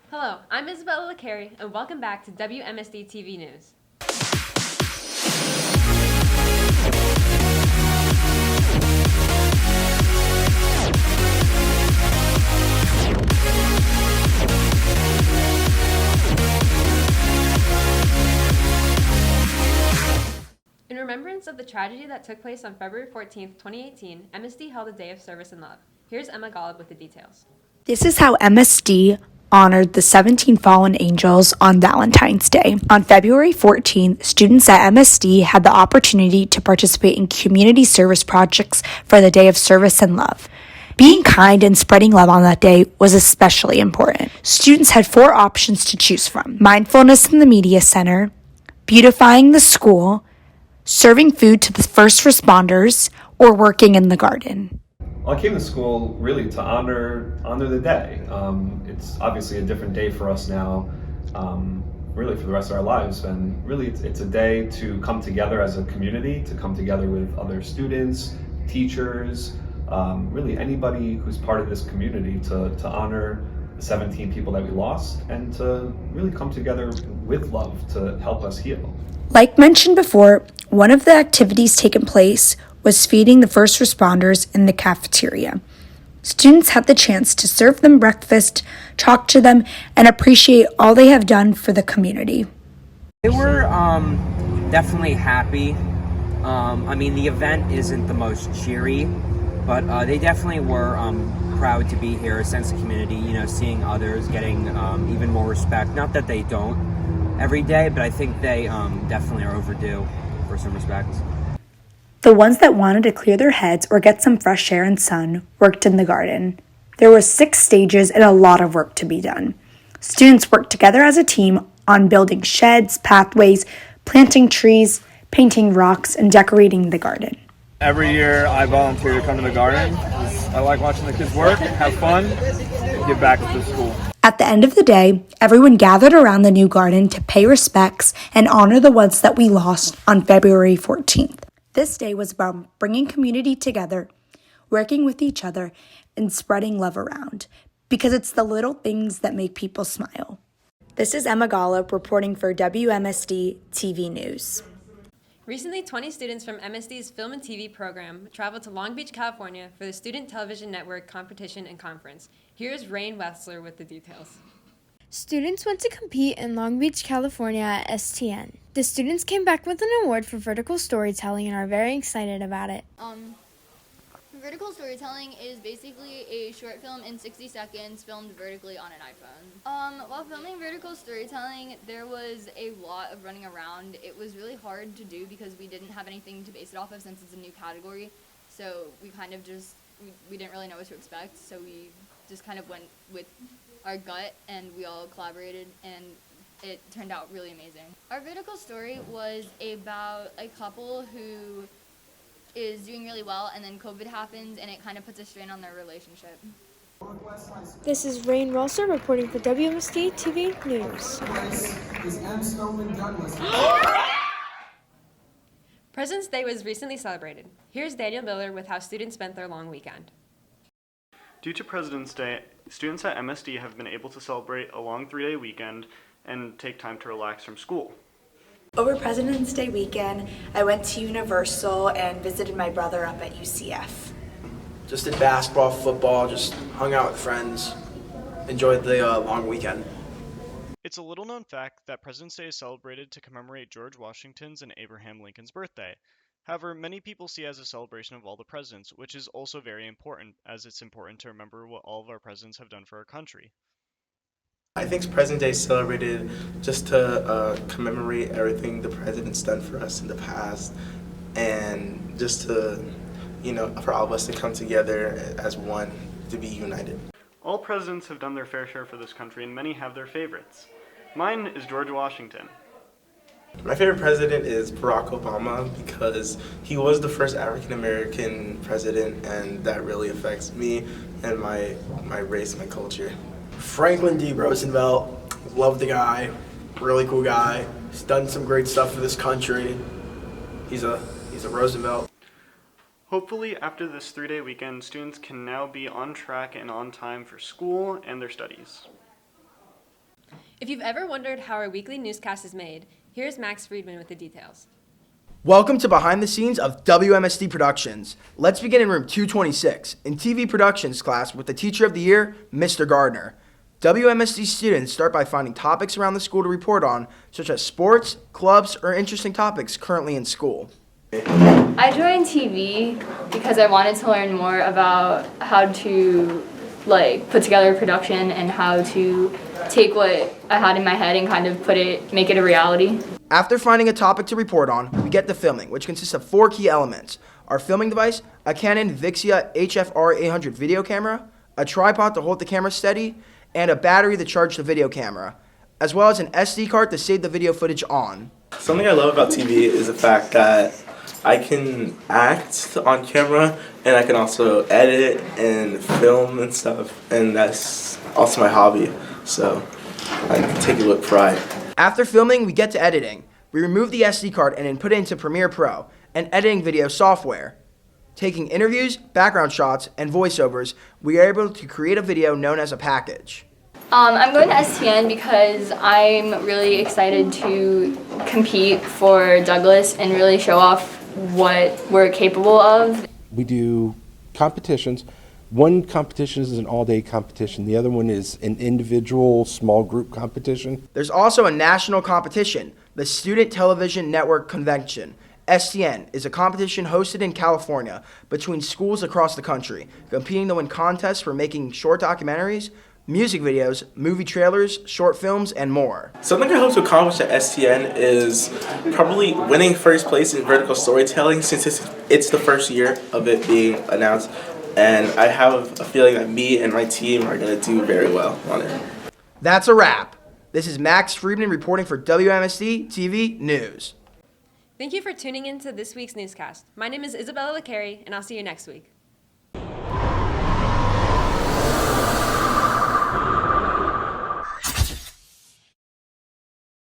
Hello, I'm Isabella LaCarey, and welcome back to WMSD TV News. In remembrance of the tragedy that took place on February 14th, 2018, MSD held a day of service and love. Here's Emma Golub with the details. This is how MSD honored the 17 fallen angels on Valentine's Day. On February 14th, students at MSD had the opportunity to participate in community service projects for the Day of Service and Love. Being kind and spreading love on that day was especially important. Students had 4 options to choose from: mindfulness in the media center, beautifying the school, serving food to the first responders, or working in the garden. Well, I came to school really to honor the day. It's obviously a different day for us now, really for the rest of our lives. And really, it's a day to come together as a community, to come together with other students, teachers, really anybody who's part of this community to honor the 17 people that we lost and to really come together with love to help us heal. Like mentioned before, one of the activities taking place was feeding the first responders in the cafeteria. Students had the chance to serve them breakfast, talk to them, and appreciate all they have done for the community. They were definitely happy. The event isn't the most cheery, but they definitely were proud to be here, a sense of community, seeing others getting even more respect. Not that they don't every day, but I think they definitely are overdue for some respect. The ones that wanted to clear their heads or get some fresh air and sun worked in the garden. There were 6 stages and a lot of work to be done. Students worked together as a team on building sheds, pathways, planting trees, painting rocks, and decorating the garden. Every year I volunteer to come to the garden. I like watching the kids work, have fun, and give back to the school. At the end of the day, everyone gathered around the new garden to pay respects and honor the ones that we lost on February 14th. This day was about bringing community together, working with each other, and spreading love around, because it's the little things that make people smile. This is Emma Golub reporting for WMSD TV News. Recently, 20 students from MSD's Film and TV program traveled to Long Beach, California for the Student Television Network competition and conference. Here's Rain Wessler with the details. Students went to compete in Long Beach, California at STN. The students came back with an award for vertical storytelling and are very excited about it. Vertical storytelling is basically a short film in 60 seconds filmed vertically on an iPhone. While filming vertical storytelling, there was a lot of running around. It was really hard to do because we didn't have anything to base it off of since it's a new category. So we kind of we didn't really know what to expect. So we just kind of went with our gut and we all collaborated and it turned out really amazing. Our vertical story was about a couple who is doing really well and then COVID happens and it kind of puts a strain on their relationship. This is Rain Wessler reporting for WMSD TV News. President's Day was recently celebrated. Here's Daniel Miller with how students spent their long weekend. Due to President's Day, students at MSD have been able to celebrate a long 3-day weekend and take time to relax from school. Over President's Day weekend, I went to Universal and visited my brother up at UCF. Just did basketball, football, just hung out with friends, enjoyed the long weekend. It's a little-known fact that President's Day is celebrated to commemorate George Washington's and Abraham Lincoln's birthday. However, many people see it as a celebration of all the presidents, which is also very important, as it's important to remember what all of our presidents have done for our country. I think President's Day is celebrated just to commemorate everything the president's done for us in the past, and just to, for all of us to come together as one, to be united. All presidents have done their fair share for this country, and many have their favorites. Mine is George Washington. My favorite president is Barack Obama because he was the first African American president, and that really affects me and my race, my culture. Franklin D. Roosevelt, love the guy, really cool guy. He's done some great stuff for this country. He's a Roosevelt. Hopefully, after this 3-day weekend, students can now be on track and on time for school and their studies. If you've ever wondered how our weekly newscast is made, here's Max Friedman with the details. Welcome to Behind the Scenes of WMSD Productions. Let's begin in room 226, in TV Productions class with the Teacher of the Year, Mr. Gardner. WMSD students start by finding topics around the school to report on, such as sports, clubs, or interesting topics currently in school. I joined TV because I wanted to learn more about how to put together a production and how to take what I had in my head and kind of make it a reality. After finding a topic to report on, we get to filming, which consists of 4 key elements: our filming device, a Canon Vixia HFR 800 video camera, a tripod to hold the camera steady, and a battery to charge the video camera, as well as an SD card to save the video footage on. Something I love about TV is the fact that I can act on camera and I can also edit and film and stuff, and that's also my hobby, so I can take it with pride. After filming, we get to editing. We remove the SD card and then put it into Premiere Pro, an editing video software. Taking interviews, background shots, and voiceovers, we are able to create a video known as a package. I'm going to STN because I'm really excited to compete for Douglas and really show off what we're capable of. We do competitions. One competition is an all-day competition. The other one is an individual small group competition. There's also a national competition, the Student Television Network Convention. STN is a competition hosted in California between schools across the country, competing to win contests for making short documentaries, music videos, movie trailers, short films, and more. Something I hope to accomplish at STN is probably winning first place in vertical storytelling, since it's the first year of it being announced, and I have a feeling that me and my team are going to do very well on it. That's a wrap. This is Max Friedman reporting for WMSD TV News. Thank you for tuning in to this week's newscast. My name is Isabella LeCarry, and I'll see you next week.